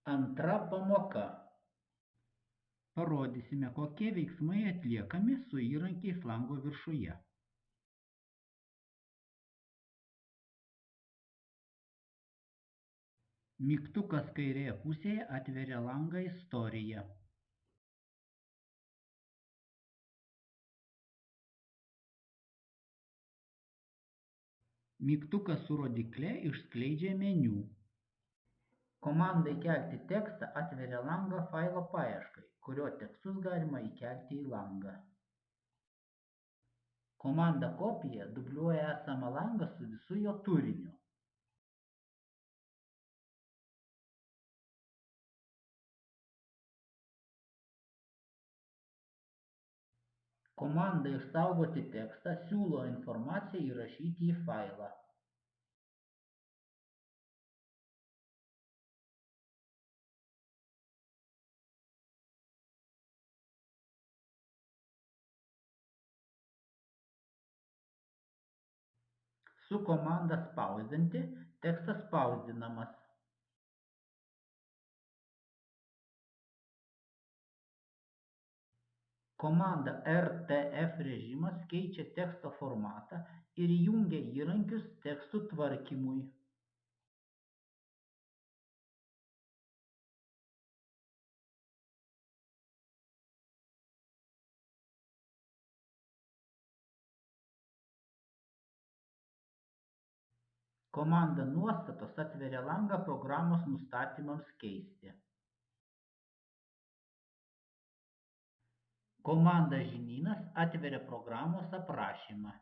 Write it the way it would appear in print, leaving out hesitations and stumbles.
Antra pamoka. Parodysime, kokie veiksmai atliekami su įrankiais lango viršuje. Mygtukas kairėje pusėje atveria langą Istorija. Mygtukas su rodykle išskleidžia meniu. Komanda įkelti tekstą atveria langą failo paieškai, kurio tekstus galima įkelti į langą. Komanda kopija dubliuoja esamą langą su visu jo turiniu. Komanda išsaugoti tekstą siūlo informaciją įrašyti į failą. Su komanda spausdinti tekstas spausdinamas. Komanda RTF režimas keičia teksto formatą ir įjungia įrankius tekstų tvarkymui. Komanda nuostatos atveria langą programos nustatymams keisti. Komanda žinynas atveria programos aprašymą.